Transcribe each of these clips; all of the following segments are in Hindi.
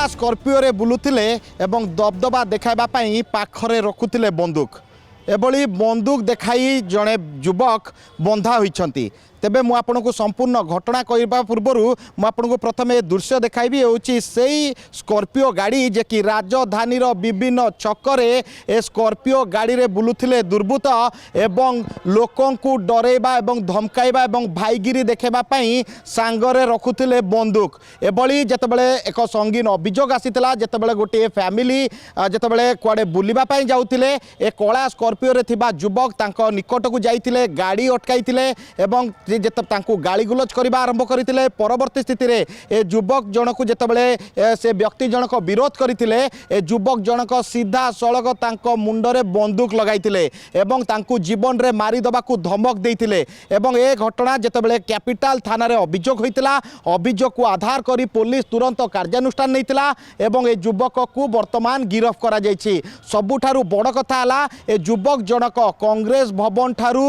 स्कॉर्पियो रे बुलुथिले एवं दबदबा देखाइबा पई पाखरे रखुथिले बंदूक एभली बंदूक देखाई जड़े युवक बंधा होइछंती। तेबे मु आपनको संपूर्ण घटना कहवा पूर्वर मुझे प्रथम दृश्य देखाइबी होची सेई स्कॉर्पियो गाड़ी जे कि राजधानी विभिन्न छकरे ए स्कॉर्पियो गाड़ी रे बुलुथिले दुर्बृत्त एवं लोकों को डरेबा एवं धमकाइबा एवं भाईगिरी देखेबा पई सांगरे रखुथिले बंदूक। एभली जेतेबेले एक संगीन अभियोग आसीतिला जेतेबेले गोटे फैमिली जेतेबेले कुआडे बुलिबा पई जाउथिले ए कला स्कॉर्पियो रे थिबा युवक तांको निकट को जाइथिले गाड़ी अटकाइथिले एवं गाड़ी गुलज करने आरंभ करते परवर्ती स्थिति रे ए युवक जनक जितेबाला से व्यक्ति जनक विरोध करते युवक जनक सीधा सड़क तांको मुंडरे बंदूक लगाइथिले एवं तांको जीवन रे मारिदबा को धमक देइथिले एवं ए घटना जितेबाला कैपिटल थाना रे अभियोग होइतिला अभियोग को आधार करी पुलिस तुरंत कार्यानुष्ठान नैतिला एवं ए युवक को वर्तमान गिरफ करा जायछि। सबुठारु बड़ कथा हला ए युवक जनक कांग्रेस भवन ठारू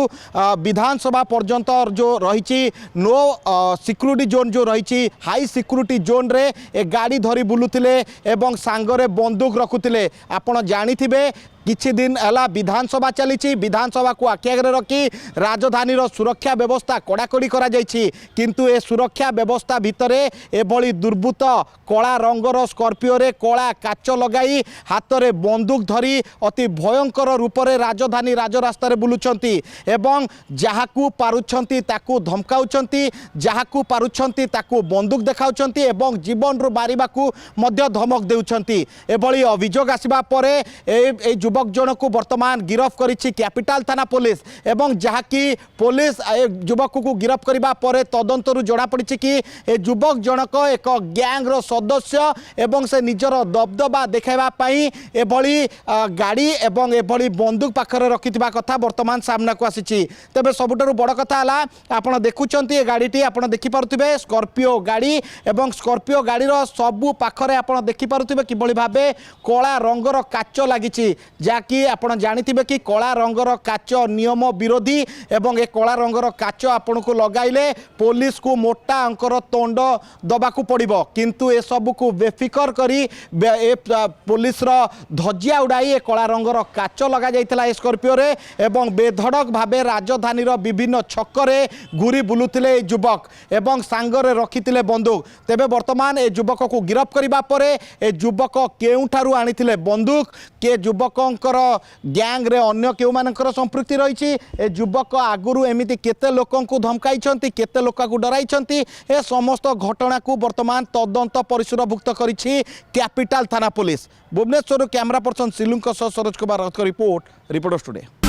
विधानसभा पर्यंत जो रही नो सिक्यूरिटी जोन जो रही हाई सिक्यूरिटी जोन रे ए गाड़ी धरी बुलुथिले एवं सांगरे बंदूक रखुथिले। आपण जानिथिबे किछि दिन है विधानसभा चली विधानसभा को आखि आगे रखी राजधानी सुरक्षा व्यवस्था कड़ाकड़ी करा जायछि किंतु ए सुरक्षा व्यवस्था भितर एभली दुर्बृत्त कला रंगर स्कॉर्पियो रे कला काच लगाई हाथ में बंदूक धरी अति भयंकर रूप से राजधानी राजरास्ता रे बुलुछंती एवं जहाकू पारुछंती ताकू धमकाउछंती जहाकू पारुछंती ताकू बंदूक देखाउछंती एवं जीवन रू मारिबाकू मध्य धमक देउछंती। एभली अभियोग आसिबा परे ए युवक जन को वर्तमान गिरफ करिछि कैपिटल थाना पुलिस एवं जहाँकि पुलिस युवक को गिरफ करबा परे तदंतरु जणा पड़िछि कि ए युवक जनक एक गैंग रो सदस्य एवं से निजर दबदबा देखाइबा पई एभली गाड़ी एवं एभली बंदूक पाखरे रखिथिबा कथा वर्तमान सामना को आसीछि। तेबे सबुठारु बड़ कथा हला आपण देखुचंती ए गाड़ीटी आपण देखि पारुथिबे स्कॉर्पियो गाड़ी एवं स्कॉर्पियो गाड़ी रो सबु पाखरे आपण देखि पारुथिबे किबळी भाबे कला रंगर काच लागिछि जाकि आपण जानिथिबे कि कला रंगर काच नियम विरोधी एवं ए कला रंगर काच आपण को लगाइले पुलिस को मोटा अंकर तंड दबाकू पड़िबो किंतु ए सब को बेफिकर करी पुलिस रो धजिया उड़ाई ए कला रंगर काच लगा जाइतला ए स्कॉर्पियो रे एवं बेधड़क भाबे राजधानी रो विभिन्न छकरे घुरी बुलुथिले युवक एवं सांगरे रखिथिले बंदूक। तेबे वर्तमान ए युवक को गिरफ करिबा परे ए युवक केउठारु आनिथिले बंदूक के युवक गैंग रे अन्य केउ मानकर संपृक्ति रही ए युवक आगुरु एमिति केते लोकों को धमकाई केते लोक को डराई ए समस्त घटना को वर्तमान तदंत परिसरभुक्त करिछि कैपिटल थाना पुलिस। भुवनेश्वर कैमरा पर्सन सिलुंक Saroj Kumar report reporters today.